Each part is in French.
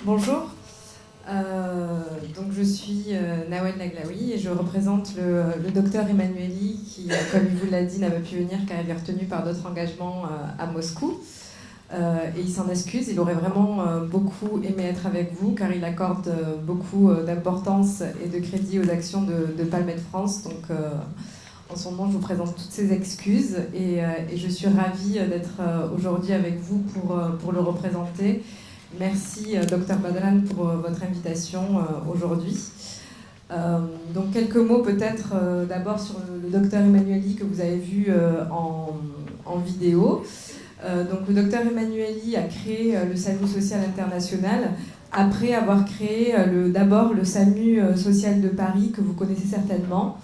Bonjour, donc je suis Nawel Naglaoui et je représente le docteur Emmanueli qui, comme il vous l'a dit, n'a pas pu venir car il est retenu par d'autres engagements à Moscou. Et il s'en excuse, il aurait vraiment beaucoup aimé être avec vous car il accorde beaucoup d'importance et de crédit aux actions de Palmet de France. Donc en son nom, je vous présente toutes ces excuses et je suis ravie d'être aujourd'hui avec vous pour le représenter. Merci Dr Badran pour votre invitation aujourd'hui. Donc quelques mots peut-être d'abord sur le docteur Emmanueli que vous avez vu en vidéo. Donc le docteur Emmanueli a créé le SAMU social international après avoir créé d'abord le SAMU social de Paris que vous connaissez certainement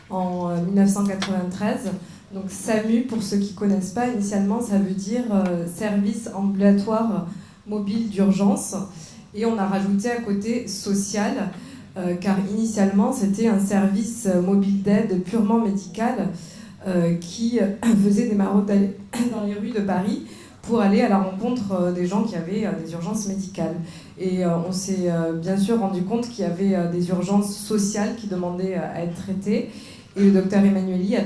en 1993. Donc SAMU, pour ceux qui ne connaissent pas, initialement ça veut dire service ambulatoire mobile d'urgence, et on a rajouté à côté social, car initialement c'était un service mobile d'aide purement médical qui faisait des maraudes dans les rues de Paris pour aller à la rencontre des gens qui avaient des urgences médicales. Et on s'est bien sûr rendu compte qu'il y avait des urgences sociales qui demandaient à être traitées. Et le docteur Emmanueli a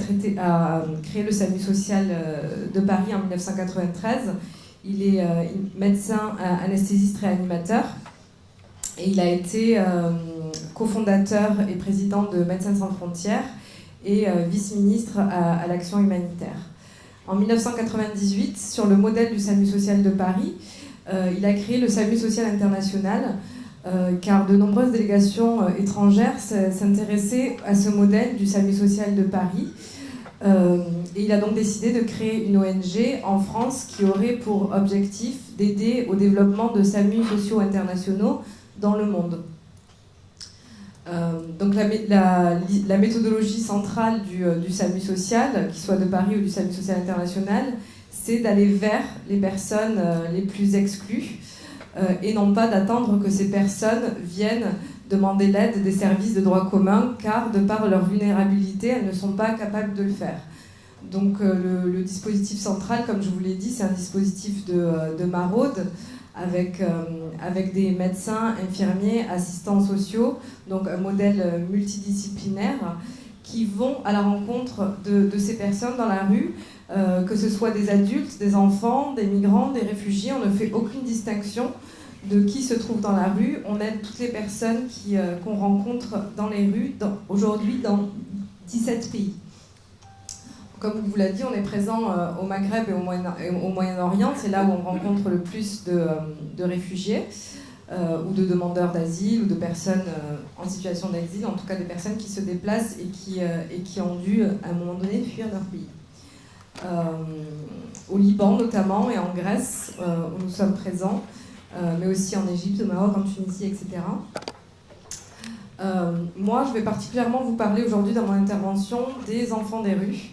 créé le SAMU social de Paris en 1993. Il est médecin anesthésiste réanimateur et il a été cofondateur et président de Médecins sans frontières et vice-ministre à l'action humanitaire. En 1998, sur le modèle du SAMU social de Paris, il a créé le SAMU social international car de nombreuses délégations étrangères s'intéressaient à ce modèle du SAMU social de Paris. Et il a donc décidé de créer une ONG en France qui aurait pour objectif d'aider au développement de SAMU sociaux internationaux dans le monde. Donc la méthodologie centrale du SAMU social, qu'il soit de Paris ou du SAMU social international, c'est d'aller vers les personnes les plus exclues et non pas d'attendre que ces personnes viennent demander l'aide des services de droit commun, car de par leur vulnérabilité, elles ne sont pas capables de le faire. Donc le dispositif central, comme je vous l'ai dit, c'est un dispositif de maraude avec des médecins, infirmiers, assistants sociaux, donc un modèle multidisciplinaire qui vont à la rencontre de ces personnes dans la rue, que ce soit des adultes, des enfants, des migrants, des réfugiés, on ne fait aucune distinction de qui se trouve dans la rue. On aide toutes les personnes qu'on rencontre dans les rues, aujourd'hui dans 17 pays. Comme vous l'a dit, on est présent au Maghreb et au Moyen-Orient. C'est là où on rencontre le plus de réfugiés ou de demandeurs d'asile ou de personnes en situation d'exil, en tout cas des personnes qui se déplacent et qui ont dû à un moment donné fuir leur pays. Au Liban notamment et en Grèce, où nous sommes présents, mais aussi en Égypte, au Maroc, en Tunisie, etc. Moi, je vais particulièrement vous parler aujourd'hui dans mon intervention des enfants des rues.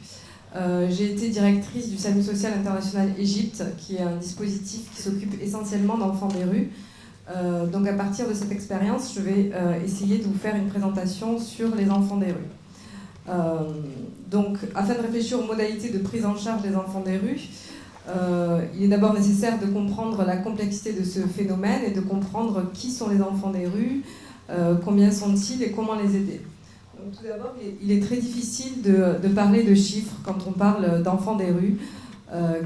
J'ai été directrice du SAMU social international Égypte, qui est un dispositif qui s'occupe essentiellement d'enfants des rues. Donc à partir de cette expérience, je vais essayer de vous faire une présentation sur les enfants des rues. Donc, afin de réfléchir aux modalités de prise en charge des enfants des rues, il est d'abord nécessaire de comprendre la complexité de ce phénomène et de comprendre qui sont les enfants des rues, combien sont-ils et comment les aider. Donc, tout d'abord, il est très difficile de parler de chiffres quand on parle d'enfants des rues,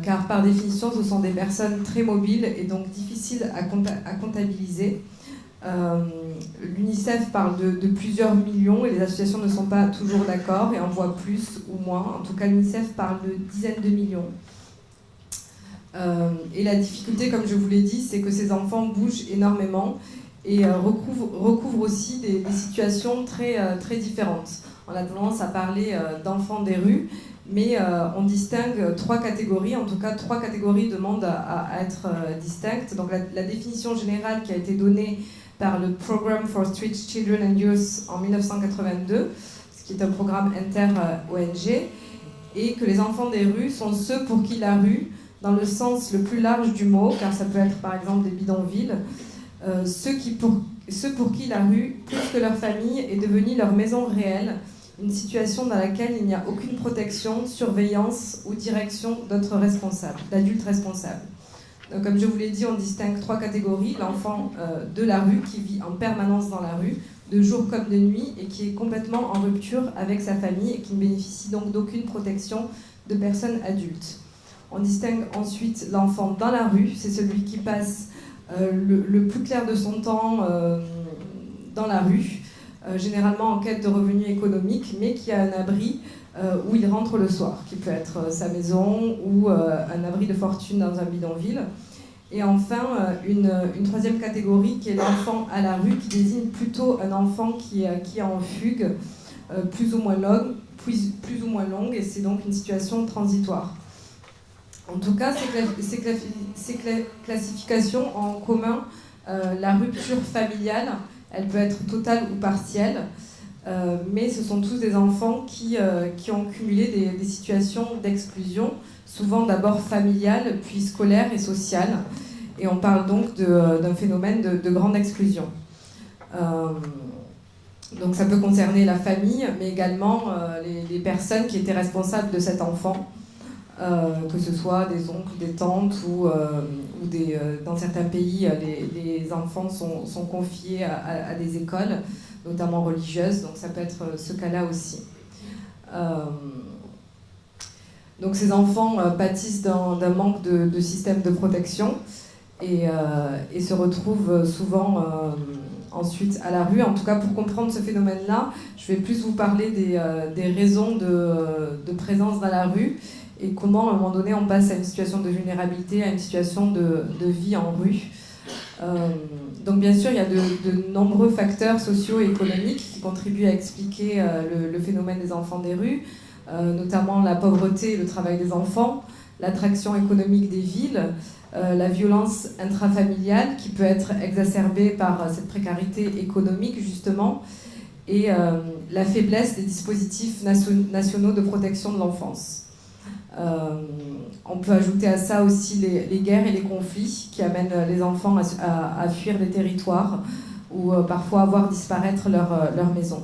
car par définition, ce sont des personnes très mobiles et donc difficiles à comptabiliser. L'UNICEF parle de plusieurs millions et les associations ne sont pas toujours d'accord et envoient plus ou moins. En tout cas, l'UNICEF parle de dizaines de millions. Et la difficulté, comme je vous l'ai dit, c'est que ces enfants bougent énormément et recouvrent aussi des situations très différentes. On a tendance à parler d'enfants des rues, mais on distingue trois catégories. En tout cas, trois catégories demandent à être distinctes. Donc la définition générale qui a été donnée par le Program for Street Children and Youth en 1982, ce qui est un programme inter-ONG, et que les enfants des rues sont ceux pour qui la rue, dans le sens le plus large du mot, car ça peut être par exemple des bidonvilles, ceux pour qui la rue, plus que leur famille, est devenue leur maison réelle, une situation dans laquelle il n'y a aucune protection, surveillance ou direction d'adultes responsables. Donc, comme je vous l'ai dit, on distingue 3 catégories. L'enfant de la rue qui vit en permanence dans la rue, de jour comme de nuit, et qui est complètement en rupture avec sa famille et qui ne bénéficie donc d'aucune protection de personnes adultes. On distingue ensuite l'enfant dans la rue, c'est celui qui passe le plus clair de son temps dans la rue, généralement en quête de revenus économiques, mais qui a un abri où il rentre le soir, qui peut être sa maison ou un abri de fortune dans un bidonville. Et enfin, une 3e catégorie qui est l'enfant à la rue, qui désigne plutôt un enfant qui est en fugue, plus ou moins longue, et c'est donc une situation transitoire. En tout cas, ces classifications ont en commun la rupture familiale. Elle peut être totale ou partielle, mais ce sont tous des enfants qui ont cumulé des situations d'exclusion, souvent d'abord familiale, puis scolaire et sociale. Et on parle donc d'un phénomène de grande exclusion. Donc ça peut concerner la famille, mais également les personnes qui étaient responsables de cet enfant, que ce soit des oncles, des tantes, ou dans certains pays, les enfants sont confiés à des écoles, notamment religieuses, donc ça peut être ce cas-là aussi. Donc ces enfants pâtissent d'un manque de système de protection et se retrouvent souvent ensuite à la rue. En tout cas, pour comprendre ce phénomène-là, je vais plus vous parler des raisons de présence dans la rue et comment, à un moment donné, on passe à une situation de vulnérabilité, à une situation de vie en rue. Donc bien sûr, il y a de nombreux facteurs sociaux et économiques qui contribuent à expliquer le phénomène des enfants des rues, notamment la pauvreté et le travail des enfants, l'attraction économique des villes, la violence intrafamiliale qui peut être exacerbée par cette précarité économique justement, et la faiblesse des dispositifs nationaux de protection de l'enfance. On peut ajouter à ça aussi les guerres et les conflits qui amènent les enfants à fuir des territoires ou parfois à voir disparaître leur maison.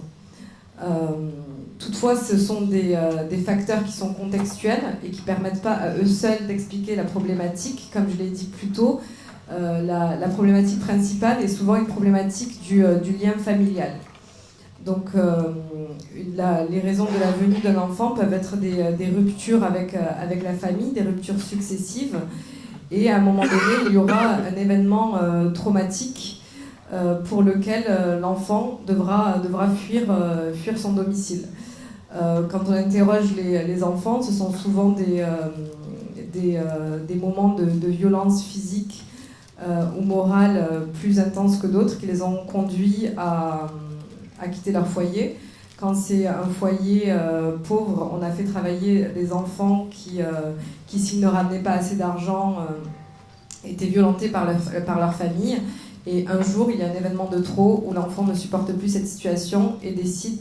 Toutefois, ce sont des facteurs qui sont contextuels et qui ne permettent pas à eux seuls d'expliquer la problématique. Comme je l'ai dit plus tôt, la problématique principale est souvent une problématique du lien familial. Donc, les raisons de la venue d'un enfant peuvent être des ruptures avec la famille, des ruptures successives, et à un moment donné, il y aura un événement traumatique pour lequel l'enfant devra fuir son domicile. Quand on interroge les enfants, ce sont souvent des moments de violence physique ou morale plus intenses que d'autres qui les ont conduits à quitter leur foyer. Quand c'est un foyer pauvre, on a fait travailler des enfants qui s'ils ne ramenaient pas assez d'argent, étaient violentés par leur famille. Et un jour, il y a un événement de trop où l'enfant ne supporte plus cette situation et décide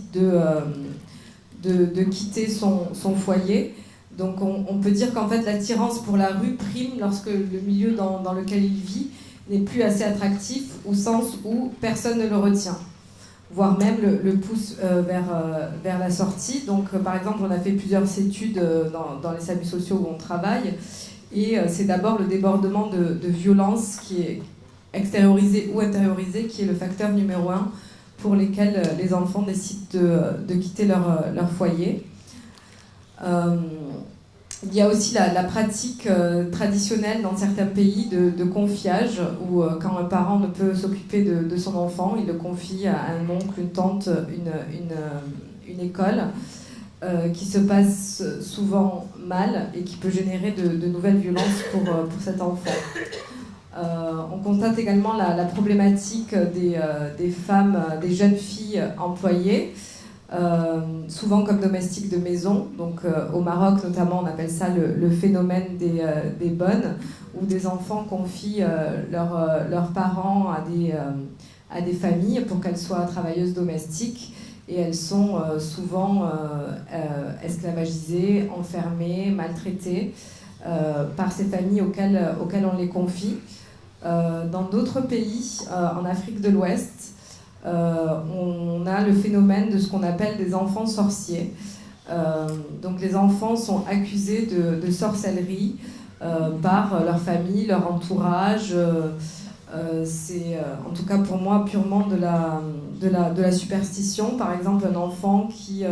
de quitter son foyer. Donc on peut dire qu'en fait l'attirance pour la rue prime lorsque le milieu dans lequel il vit n'est plus assez attractif, au sens où personne ne le retient, voire même le pousse vers la sortie. Donc par exemple, on a fait plusieurs études dans les services sociaux où on travaille, et c'est d'abord le débordement de violence qui est extériorisé ou intériorisé qui est le facteur numéro 1 pour lesquels les enfants décident de quitter leur foyer. Il y a aussi la pratique traditionnelle dans certains pays de confiage, où quand un parent ne peut s'occuper de son enfant, il le confie à un oncle, une tante, une école, qui se passe souvent mal et qui peut générer de nouvelles violences pour cet enfant. On constate également la problématique des femmes, des jeunes filles employées, souvent comme domestiques de maison. Donc au Maroc notamment, on appelle ça le phénomène des bonnes, où des enfants confient leurs parents à des familles pour qu'elles soient travailleuses domestiques, et elles sont souvent esclavagisées, enfermées, maltraitées par ces familles auxquelles on les confie. Dans d'autres pays, en Afrique de l'Ouest, on a le phénomène de ce qu'on appelle des enfants sorciers. Donc les enfants sont accusés de sorcellerie par leur famille, leur entourage. C'est en tout cas pour moi purement de la superstition. Par exemple, un enfant qui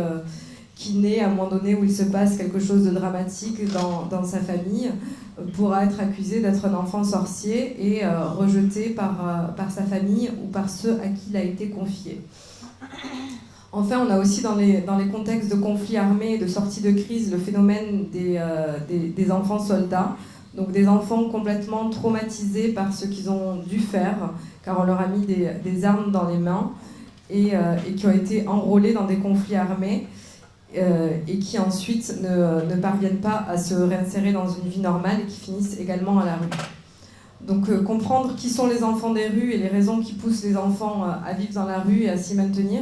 naît à un moment donné où il se passe quelque chose de dramatique dans sa famille pourra être accusé d'être un enfant sorcier et rejeté par sa famille ou par ceux à qui il a été confié. Enfin, on a aussi dans les contextes de conflits armés et de sortie de crise le phénomène des enfants soldats. Donc des enfants complètement traumatisés par ce qu'ils ont dû faire, car on leur a mis des armes dans les mains et qui ont été enrôlés dans des conflits armés et qui ensuite ne parviennent pas à se réinsérer dans une vie normale et qui finissent également à la rue. Donc comprendre qui sont les enfants des rues et les raisons qui poussent les enfants à vivre dans la rue et à s'y maintenir,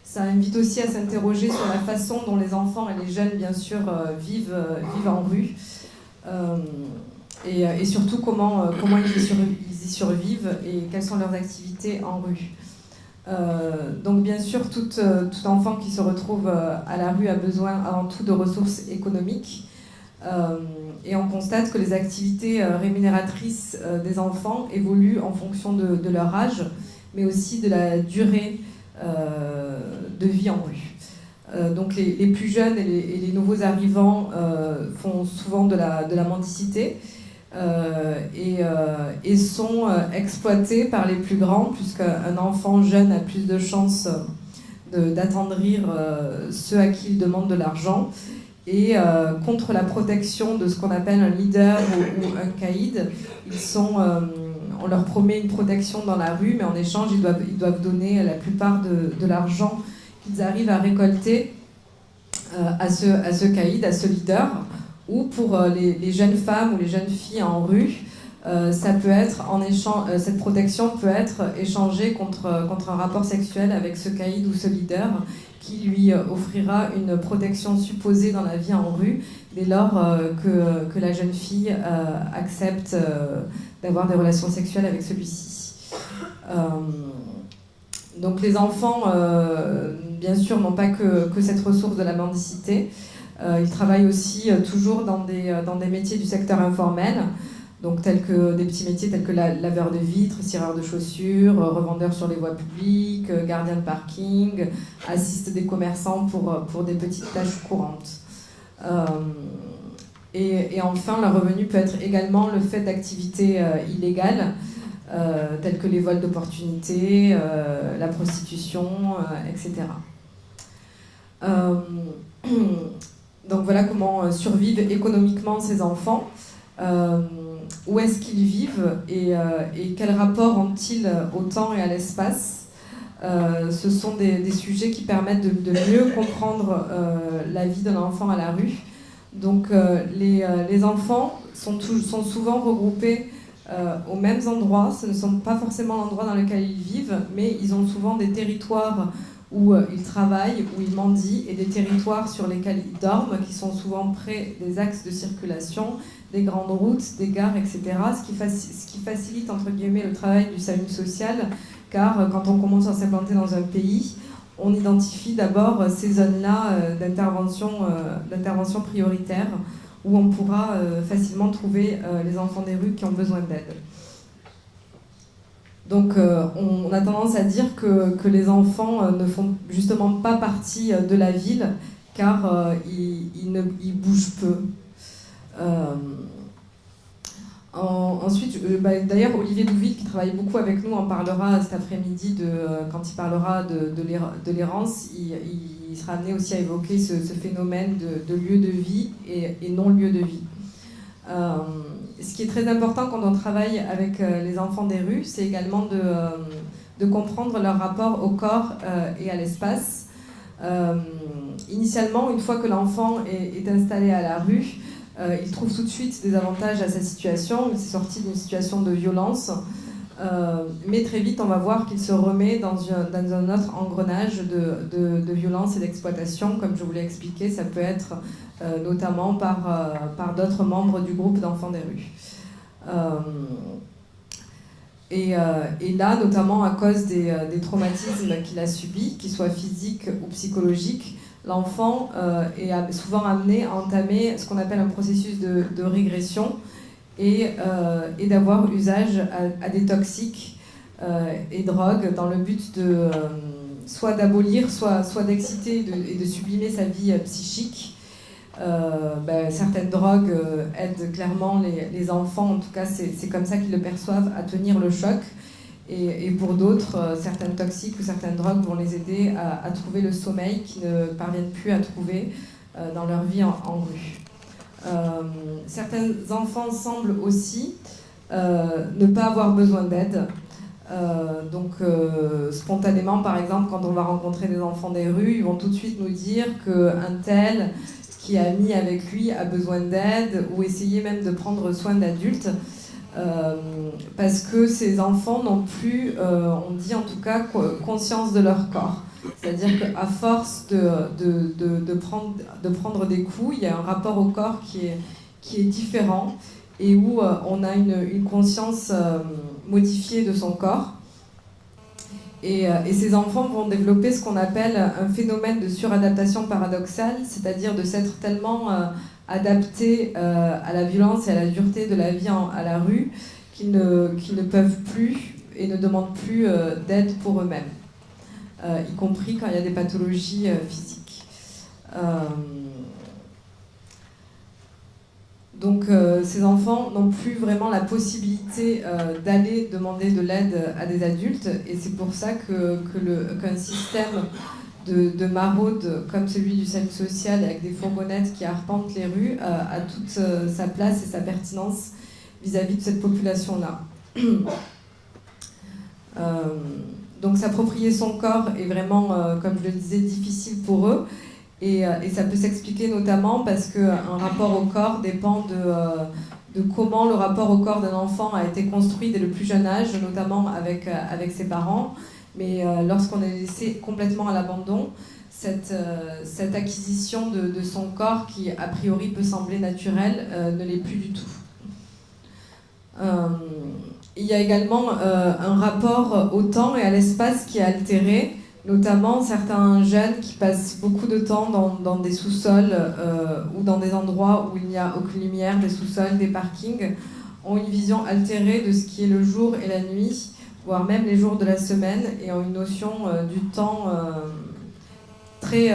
ça invite aussi à s'interroger sur la façon dont les enfants et les jeunes, bien sûr, vivent en rue. Et surtout comment ils y survivent et quelles sont leurs activités en rue. Donc bien sûr, tout enfant qui se retrouve à la rue a besoin avant tout de ressources économiques. Et on constate que les activités rémunératrices des enfants évoluent en fonction de leur âge, mais aussi de la durée de vie en rue. Donc les plus jeunes et les nouveaux arrivants font souvent de la mendicité et sont exploités par les plus grands, puisqu'un enfant jeune a plus de chances d'attendrir ceux à qui il demande de l'argent. Et contre la protection de ce qu'on appelle un leader ou un caïd, on leur promet une protection dans la rue, mais en échange, ils doivent donner la plupart de l'argent qu'ils arrivent à récolter à ce caïd, à ce leader. Ou pour les jeunes femmes ou les jeunes filles en rue, ça peut être en échange, cette protection peut être échangée contre un rapport sexuel avec ce caïd ou ce leader qui lui offrira une protection supposée dans la vie en rue dès lors que la jeune fille accepte d'avoir des relations sexuelles avec celui-ci. Donc les enfants, bien sûr, n'ont pas que cette ressource de la mendicité. Ils travaillent aussi toujours dans des métiers du secteur informel, donc des petits métiers tels que laveur de vitres, cireur de chaussures, revendeur sur les voies publiques, gardien de parking, assiste des commerçants pour des petites tâches courantes. Et enfin, leur revenu peut être également le fait d'activités illégales, telles que les vols d'opportunités, la prostitution, etc. Donc voilà comment survivent économiquement ces enfants. Où est-ce qu'ils vivent et quel rapport ont-ils au temps et à l'espace. Ce sont des sujets qui permettent de mieux comprendre la vie d'un enfant à la rue. Donc les enfants sont souvent regroupés aux mêmes endroits. Ce ne sont pas forcément l'endroit dans lequel ils vivent, mais ils ont souvent des territoires où ils travaillent, où ils mendient, et des territoires sur lesquels ils dorment, qui sont souvent près des axes de circulation, des grandes routes, des gares, etc. Ce qui facilite, entre guillemets, le travail du SAMU social, car quand on commence à s'implanter dans un pays, on identifie d'abord ces zones-là d'intervention prioritaire, où on pourra facilement trouver les enfants des rues qui ont besoin d'aide. Donc on a tendance à dire que les enfants ne font justement pas partie de la ville, car ils bougent peu. Ensuite, d'ailleurs, Olivier Douville, qui travaille beaucoup avec nous, en parlera cet après-midi quand il parlera de l'errance. Il sera amené aussi à évoquer ce phénomène de lieu de vie et non-lieu de vie. Ce qui est très important quand on travaille avec les enfants des rues, c'est également de comprendre leur rapport au corps et à l'espace. Initialement, une fois que l'enfant est installé à la rue, il trouve tout de suite des avantages à sa situation, il s'est sorti d'une situation de violence, mais très vite on va voir qu'il se remet dans un autre engrenage de violence et d'exploitation. Comme je vous l'ai expliqué, ça peut être notamment par d'autres membres du groupe d'enfants des rues. Et là, notamment à cause des traumatismes qu'il a subis, qu'ils soient physiques ou psychologiques, l'enfant est souvent amené à entamer ce qu'on appelle un processus de régression, et d'avoir usage à des toxiques et drogues dans le but de soit d'abolir, soit d'exciter et de sublimer sa vie psychique. Certaines drogues aident clairement les enfants, en tout cas c'est comme ça qu'ils le perçoivent, à tenir le choc. Et pour d'autres, certaines toxiques ou certaines drogues vont les aider à trouver le sommeil qu'ils ne parviennent plus à trouver dans leur vie en rue. Certains enfants semblent aussi ne pas avoir besoin d'aide. Spontanément, par exemple, quand on va rencontrer des enfants des rues, ils vont tout de suite nous dire qu'un tel qui est ami avec lui a besoin d'aide, ou essayer même de prendre soin d'adultes. Parce que ces enfants n'ont plus, on dit en tout cas, conscience de leur corps. C'est-à-dire qu'à force de prendre des coups, il y a un rapport au corps qui est différent et où on a une conscience modifiée de son corps. Et ces enfants vont développer ce qu'on appelle un phénomène de suradaptation paradoxale, c'est-à-dire de s'être tellement adaptés à la violence et à la dureté de la vie à la rue qu'ils ne peuvent plus et ne demandent plus d'aide pour eux-mêmes, y compris quand il y a des pathologies physiques. Ces enfants n'ont plus vraiment la possibilité d'aller demander de l'aide à des adultes, et c'est pour ça qu'un système de maraude comme celui du SAMU social avec des fourgonnettes qui arpentent les rues a toute sa place et sa pertinence vis-à-vis de cette population-là. Donc s'approprier son corps est vraiment, comme je le disais, difficile pour eux. Et ça peut s'expliquer notamment parce qu'un rapport au corps dépend de comment le rapport au corps d'un enfant a été construit dès le plus jeune âge, notamment avec ses parents. Mais lorsqu'on est laissé complètement à l'abandon, cette acquisition de son corps, qui a priori peut sembler naturelle, ne l'est plus du tout. Il y a également un rapport au temps et à l'espace qui est altéré. Notamment certains jeunes qui passent beaucoup de temps dans des sous-sols ou dans des endroits où il n'y a aucune lumière, des sous-sols, des parkings, ont une vision altérée de ce qui est le jour et la nuit, voire même les jours de la semaine, et ont une notion du temps très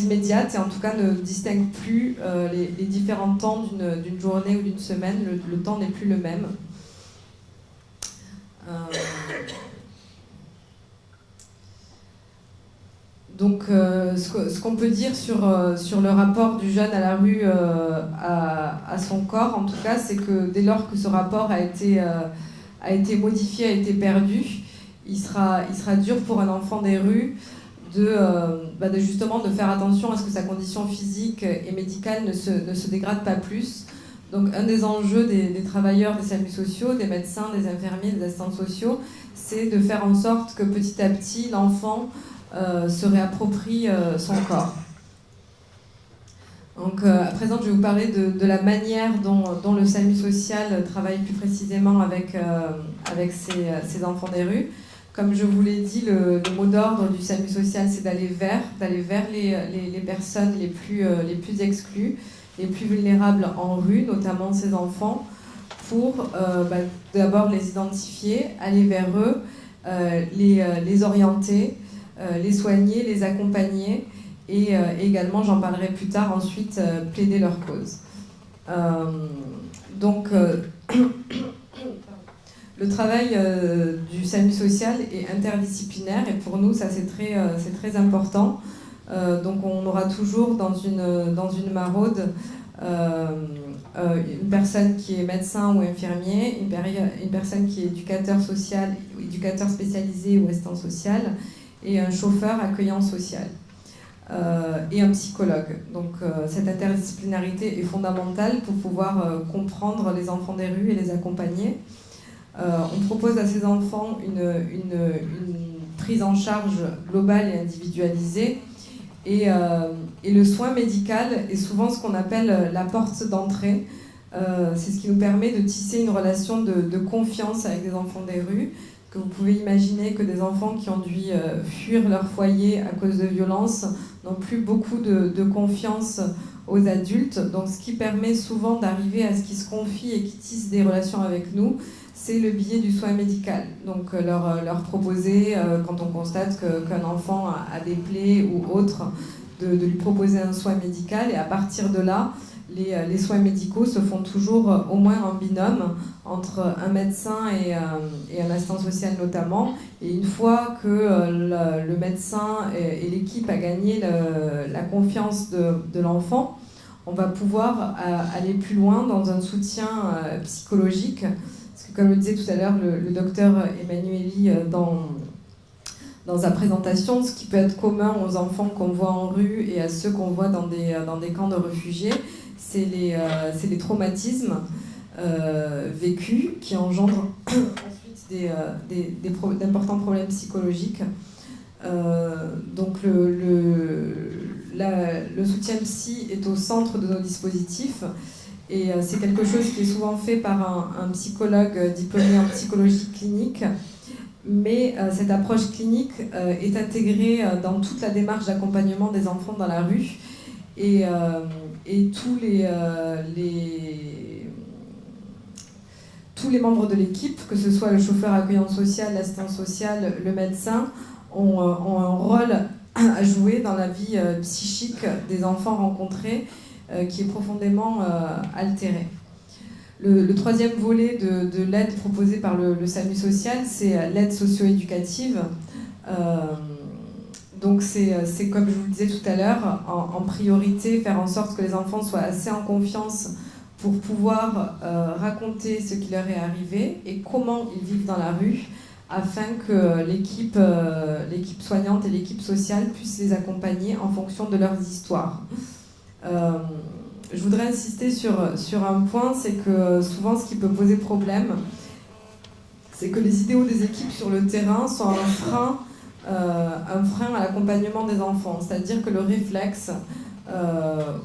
immédiate, et en tout cas ne distinguent plus les différents temps d'une journée ou d'une semaine. Le temps n'est plus le même. Donc, ce qu'on peut dire sur le rapport du jeune à la rue à son corps, en tout cas, c'est que dès lors que ce rapport a été modifié, a été perdu, il sera dur pour un enfant des rues justement de faire attention à ce que sa condition physique et médicale ne se dégrade pas plus. Donc, un des enjeux des travailleurs des SAMU sociaux, des médecins, des infirmiers, des assistants sociaux, c'est de faire en sorte que petit à petit, l'enfant se réapproprie son corps. Donc, à présent, je vais vous parler de la manière dont le SAMU social travaille plus précisément avec ces enfants des rues. Comme je vous l'ai dit, le mot d'ordre du SAMU social, c'est d'aller vers les personnes les plus exclues, les plus vulnérables en rue, notamment ces enfants, pour d'abord les identifier, aller vers eux, les orienter, les soigner, les accompagner et également, j'en parlerai plus tard ensuite, plaider leur cause. Le travail du SAMU social est interdisciplinaire et pour nous, ça c'est très important. Donc on aura toujours dans une maraude une personne qui est médecin ou infirmier, une personne qui est éducateur social, éducateur spécialisé ou assistant social, et un chauffeur accueillant social, et un psychologue. Donc cette interdisciplinarité est fondamentale pour pouvoir comprendre les enfants des rues et les accompagner. On propose à ces enfants une prise en charge globale et individualisée, et le soin médical est souvent ce qu'on appelle la porte d'entrée. C'est ce qui nous permet de tisser une relation de confiance avec des enfants des rues, que vous pouvez imaginer que des enfants qui ont dû fuir leur foyer à cause de violences n'ont plus beaucoup de confiance aux adultes. Donc ce qui permet souvent d'arriver à ce qu'ils se confient et qu'ils tissent des relations avec nous, c'est le biais du soin médical. Donc leur proposer, quand on constate qu'un enfant a des plaies ou autre, de lui proposer un soin médical, et à partir de là, les soins médicaux se font toujours au moins en binôme entre un médecin et un assistant social notamment. Et une fois que le médecin et l'équipe a gagné la confiance de l'enfant, on va pouvoir aller plus loin dans un soutien psychologique. Parce que comme le disait tout à l'heure le docteur Emmanueli dans sa présentation, ce qui peut être commun aux enfants qu'on voit en rue et à ceux qu'on voit dans des camps de réfugiés, c'est les traumatismes vécus qui engendrent ensuite d'importants problèmes psychologiques. Donc le soutien psy est au centre de nos dispositifs, et c'est quelque chose qui est souvent fait par un psychologue diplômé en psychologie clinique. Mais cette approche clinique est intégrée dans toute la démarche d'accompagnement des enfants dans la rue, et tous les membres de l'équipe, que ce soit le chauffeur accueillant social, l'assistant social, le médecin, ont un rôle à jouer dans la vie psychique des enfants rencontrés, qui est profondément altérée. Le troisième volet de l'aide proposée par le SAMU social, c'est l'aide socio-éducative. Donc c'est comme je vous le disais tout à l'heure, en priorité faire en sorte que les enfants soient assez en confiance pour pouvoir raconter ce qui leur est arrivé et comment ils vivent dans la rue, afin que l'équipe soignante et l'équipe sociale puissent les accompagner en fonction de leurs histoires. Je voudrais insister sur un point, c'est que souvent ce qui peut poser problème, c'est que les idéaux des équipes sur le terrain sont un frein à l'accompagnement des enfants. C'est-à-dire que le réflexe,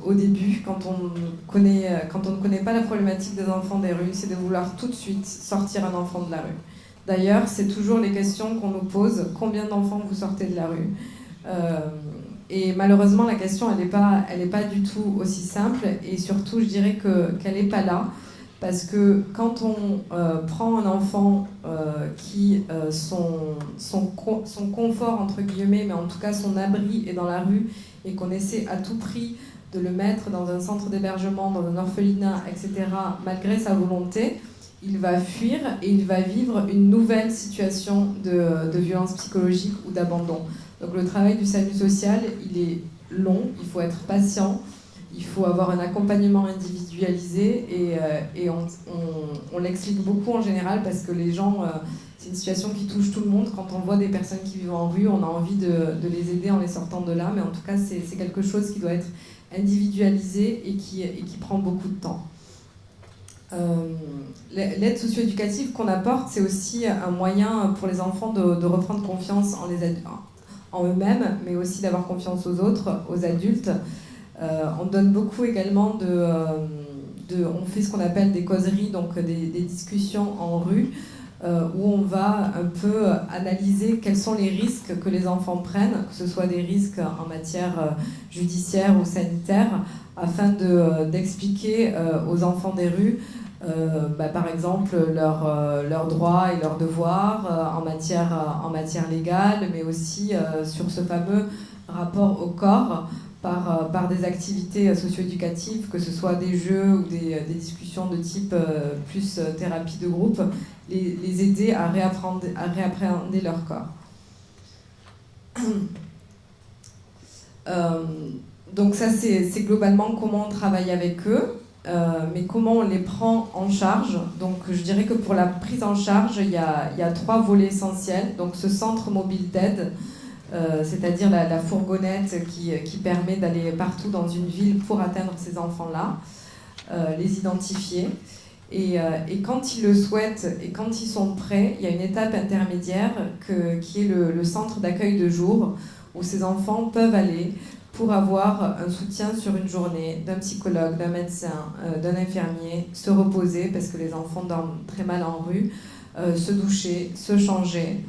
au début, quand on ne connaît pas la problématique des enfants des rues, c'est de vouloir tout de suite sortir un enfant de la rue. D'ailleurs, c'est toujours les questions qu'on nous pose: combien d'enfants vous sortez de la rue ? Et malheureusement, la question, elle n'est pas du tout aussi simple, et surtout, je dirais qu'elle n'est pas là, parce que quand on prend un enfant qui son confort, entre guillemets, mais en tout cas son abri est dans la rue, et qu'on essaie à tout prix de le mettre dans un centre d'hébergement, dans un orphelinat, etc., malgré sa volonté, il va fuir et il va vivre une nouvelle situation de violence psychologique ou d'abandon. Donc le travail du SAMU social, il est long, il faut être patient, il faut avoir un accompagnement individualisé, et on l'explique beaucoup en général, parce que les gens, c'est une situation qui touche tout le monde. Quand on voit des personnes qui vivent en rue, on a envie de les aider en les sortant de là, mais en tout cas c'est quelque chose qui doit être individualisé et qui prend beaucoup de temps. L'aide socio-éducative qu'on apporte, c'est aussi un moyen pour les enfants de reprendre confiance en eux-mêmes, mais aussi d'avoir confiance aux autres, aux adultes. On donne beaucoup également on fait ce qu'on appelle des causeries, donc des discussions en rue, où on va un peu analyser quels sont les risques que les enfants prennent, que ce soit des risques en matière judiciaire ou sanitaire, afin d'expliquer aux enfants des rues par exemple leurs droits et leurs devoirs en matière légale, mais aussi sur ce fameux rapport au corps, par des activités socio-éducatives, que ce soit des jeux ou des discussions de type plus thérapie de groupe, les aider à réappréhender leur corps. Donc ça, c'est globalement comment on travaille avec eux, mais comment on les prend en charge. Donc je dirais que pour la prise en charge, il y a 3 volets essentiels. Donc ce centre mobile d'aide, c'est-à-dire la fourgonnette qui permet d'aller partout dans une ville pour atteindre ces enfants-là, les identifier. Et quand ils le souhaitent et quand ils sont prêts, il y a une étape intermédiaire qui est le centre d'accueil de jour, où ces enfants peuvent aller pour avoir un soutien sur une journée d'un psychologue, d'un médecin, d'un infirmier, se reposer, parce que les enfants dorment très mal en rue, se doucher, se changer,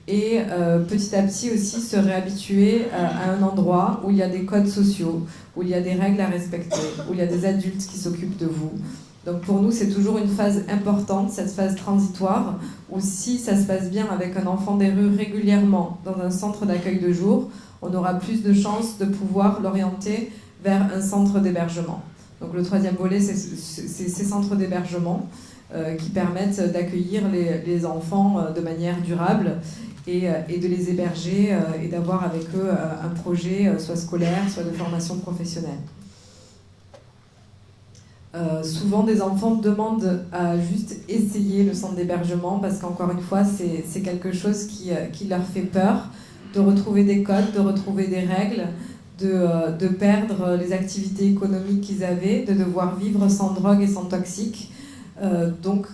et petit à petit aussi se réhabituer à un endroit où il y a des codes sociaux, où il y a des règles à respecter, où il y a des adultes qui s'occupent de vous. Donc pour nous, c'est toujours une phase importante, cette phase transitoire, où si ça se passe bien avec un enfant des rues régulièrement dans un centre d'accueil de jour, on aura plus de chances de pouvoir l'orienter vers un centre d'hébergement. Donc le troisième volet, c'est ces centres d'hébergement qui permettent d'accueillir les enfants de manière durable et de les héberger et d'avoir avec eux un projet soit scolaire, soit de formation professionnelle. Souvent, des enfants demandent à juste essayer le centre d'hébergement parce qu'encore une fois, c'est quelque chose qui leur fait peur de retrouver des codes, de retrouver des règles, de perdre les activités économiques qu'ils avaient, de devoir vivre sans drogue et sans toxiques. Donc,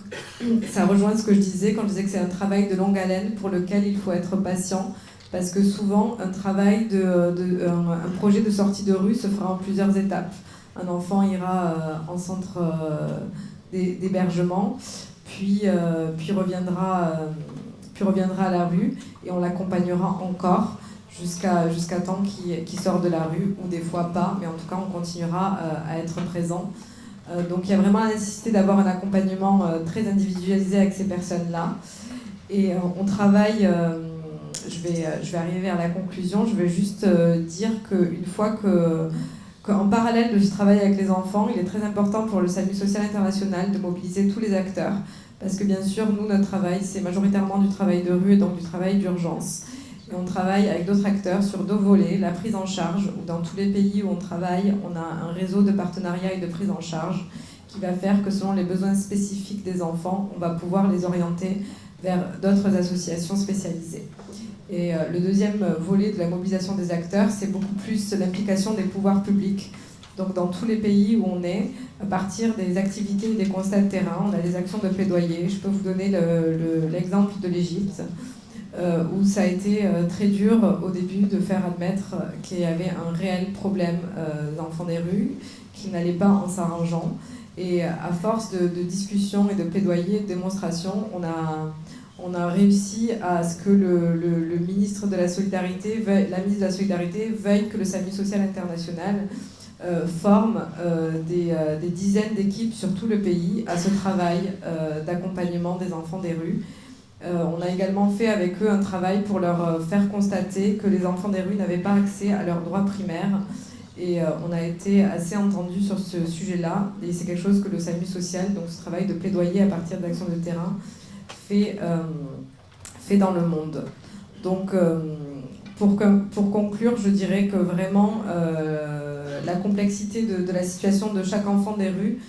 ça rejoint ce que je disais quand je disais que c'est un travail de longue haleine pour lequel il faut être patient parce que souvent, un projet de sortie de rue se fera en plusieurs étapes. Un enfant ira en centre d'hébergement, puis reviendra à la rue et on l'accompagnera encore jusqu'à temps qu'il sort de la rue, ou des fois pas, mais en tout cas on continuera à être présent. Donc il y a vraiment la nécessité d'avoir un accompagnement très individualisé avec ces personnes-là. Et on travaille, je vais arriver vers la conclusion, je vais juste dire qu'une fois qu'en parallèle de ce travail avec les enfants, il est très important pour le SAMU social international de mobiliser tous les acteurs. Parce que bien sûr, nous, notre travail, c'est majoritairement du travail de rue et donc du travail d'urgence. Et on travaille avec d'autres acteurs sur deux volets, la prise en charge, où dans tous les pays où on travaille, on a un réseau de partenariat et de prise en charge qui va faire que selon les besoins spécifiques des enfants, on va pouvoir les orienter vers d'autres associations spécialisées. Et le deuxième volet de la mobilisation des acteurs, c'est beaucoup plus l'implication des pouvoirs publics. Donc dans tous les pays où on est, à partir des activités et des constats de terrain, on a des actions de plaidoyer. Je peux vous donner l'exemple de l'Égypte, où ça a été très dur au début de faire admettre qu'il y avait un réel problème d'enfants des rues, qui n'allaient pas en s'arrangeant. Et à force de discussions et de plaidoyer, de démonstrations, on a réussi à ce que le ministre de la Solidarité, la ministre de la Solidarité veuille que le SAMU social international forme des dizaines d'équipes sur tout le pays à ce travail d'accompagnement des enfants des rues. On a également fait avec eux un travail pour leur faire constater que les enfants des rues n'avaient pas accès à leurs droits primaires. Et on a été assez entendus sur ce sujet-là. Et c'est quelque chose que le SAMU social, donc ce travail de plaidoyer à partir d'actions de terrain, fait dans le monde. Donc, pour conclure, je dirais que vraiment, la complexité de la situation de chaque enfant des rues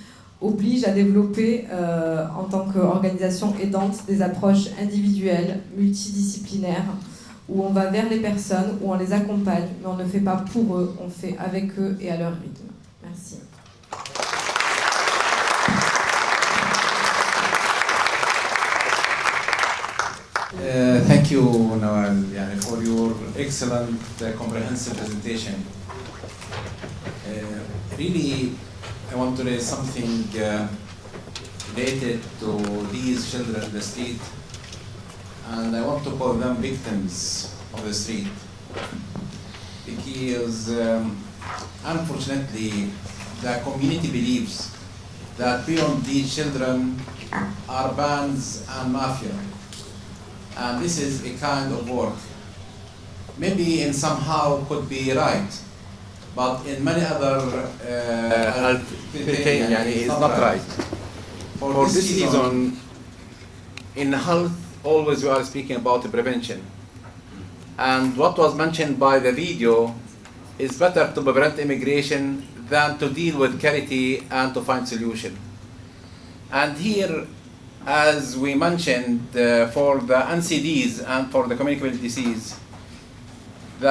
oblige à développer, en tant qu'organisation aidante, des approches individuelles, multidisciplinaires, où on va vers les personnes, où on les accompagne, mais on ne fait pas pour eux, on fait avec eux et à leur rythme. Merci. Thank you, Nawal, for your excellent, comprehensive presentation. Really, I want to raise something related to these children in the street, and I want to call them victims of the street, because unfortunately, the community believes that beyond these children are bands and mafia. And this is a kind of work. Maybe in somehow could be right, but in many other it's not right. For this reason, in health, always we are speaking about prevention. And what was mentioned by the video is better to prevent immigration than to deal with charity and to find solution. And here, as we mentioned, for the NCDs and for the communicable disease, the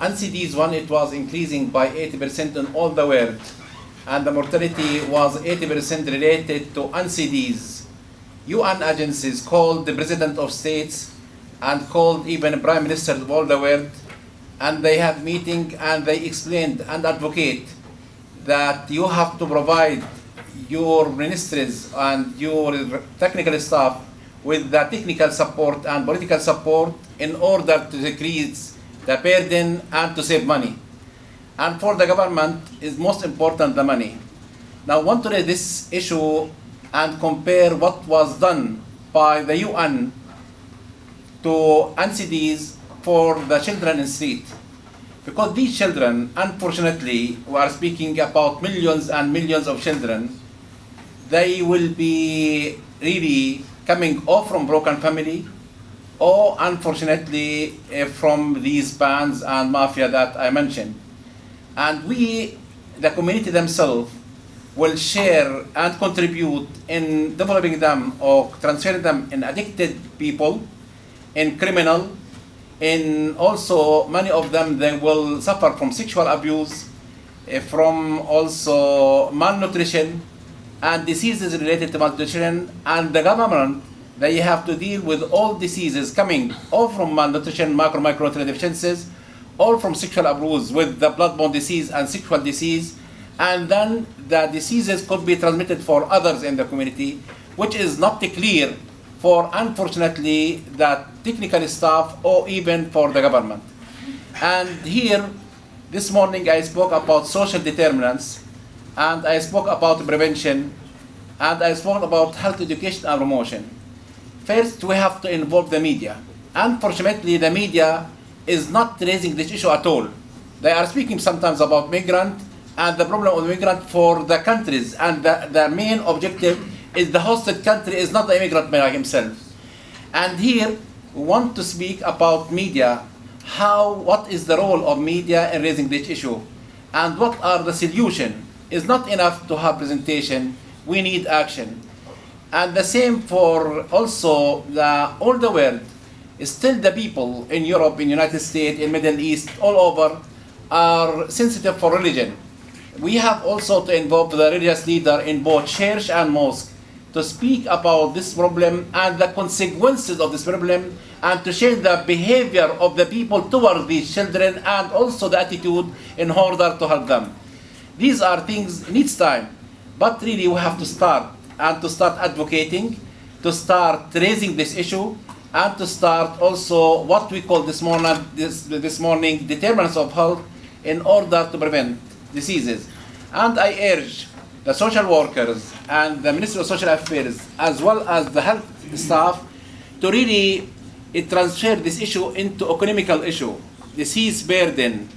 NCDs, one, it was increasing by 80% in all the world, and the mortality was 80% related to NCDs. UN agencies called the president of states and called even prime ministers of all the world, and they had meeting and they explained and advocate that you have to provide your ministries and your technical staff with the technical support and political support in order to decrease the burden and to save money. And for the government, is most important the money. Now I want to raise this issue and compare what was done by the UN to NCDs for the children in street. Because these children, unfortunately, we are speaking about millions and millions of children, they will be really coming or from broken family, or unfortunately from these bands and mafia that I mentioned. And we, the community themselves, will share and contribute in developing them or transferring them in addicted people, in criminal, in also many of them they will suffer from sexual abuse, from also malnutrition and diseases related to malnutrition, and the government, they have to deal with all diseases coming all from malnutrition, micronutrient deficiencies, all from sexual abuse with the blood-borne disease and sexual disease, and then the diseases could be transmitted for others in the community, which is not clear for, unfortunately, the technical staff or even for the government. And here, this morning I spoke about social determinants, and I spoke about prevention, and I spoke about health education and promotion. First, we have to involve the media. Unfortunately, the media is not raising this issue at all. They are speaking sometimes about migrant and the problem of the migrant for the countries, and the main objective is the hosted country is not the immigrant by himself. And here, we want to speak about media, what is the role of media in raising this issue, and what are the solutions. It's not enough to have presentation, we need action. And the same for also all the world. Still the people in Europe, in United States, in Middle East, all over, are sensitive for religion. We have also to involve the religious leader in both church and mosque to speak about this problem and the consequences of this problem, and to share the behavior of the people toward these children and also the attitude in order to help them. These are things, needs time, but really we have to start, and to start advocating, to start raising this issue, and to start also what we call this morning determinants of health in order to prevent diseases. And I urge the social workers and the Ministry of Social Affairs as well as the health staff to really transfer this issue into economical issue, disease burden,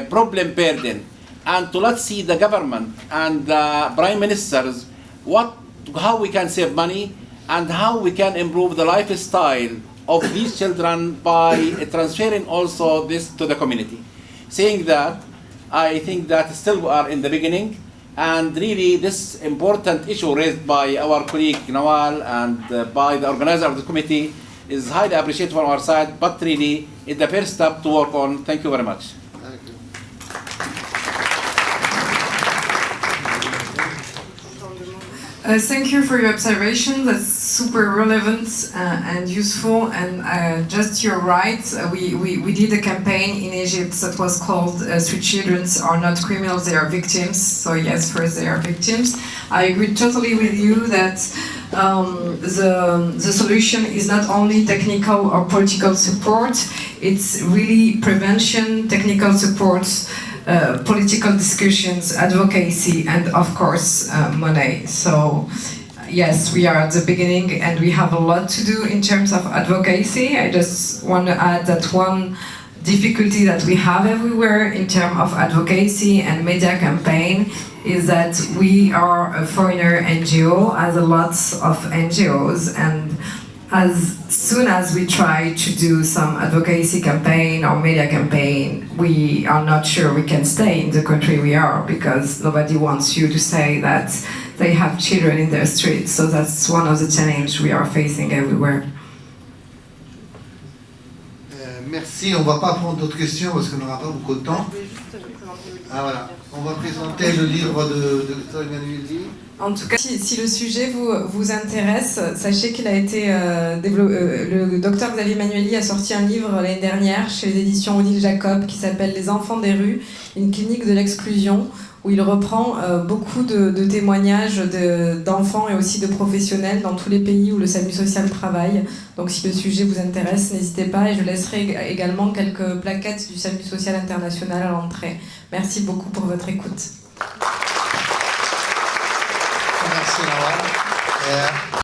problem burden, and to let's see the government and the prime ministers how we can save money and how we can improve the lifestyle of these children by transferring also this to the community. Saying that, I think that still we are in the beginning, and really this important issue raised by our colleague Nawal and by the organizer of the committee is highly appreciated from our side, but really it's the first step to work on. Thank you very much. Thank you. Thank you for your observation. That's super relevant and useful. And just you're right. We did a campaign in Egypt that was called "Street Children are not criminals; they are victims." So yes, first they are victims. I agree totally with you that the solution is not only technical or political support. It's really prevention, technical support. Political discussions, advocacy, and of course money. So yes, we are at the beginning and we have a lot to do in terms of advocacy. I just want to add that one difficulty that we have everywhere in terms of advocacy and media campaign is that we are a foreigner NGO, as a lot of NGOs, and as soon as we try to do some advocacy campaign or media campaign, we are not sure we can stay in the country we are, because nobody wants you to say that they have children in their streets. So that's one of the challenges we are facing everywhere. Merci, on ne va pas prendre d'autres questions parce qu'on n'aura pas beaucoup de temps. Ah voilà. On va présenter le livre de Dr Emmanuelli. En tout cas, si le sujet vous intéresse, sachez qu'il a été le docteur Xavier Emmanuelli a sorti un livre l'année dernière chez les éditions Odile Jacob qui s'appelle Les enfants des rues, une clinique de l'exclusion, où il reprend beaucoup de témoignages d'enfants et aussi de professionnels dans tous les pays où le SAMU social travaille. Donc si le sujet vous intéresse, n'hésitez pas, et je laisserai également quelques plaquettes du SAMU social international à l'entrée. Merci beaucoup pour votre écoute. Merci Nawal.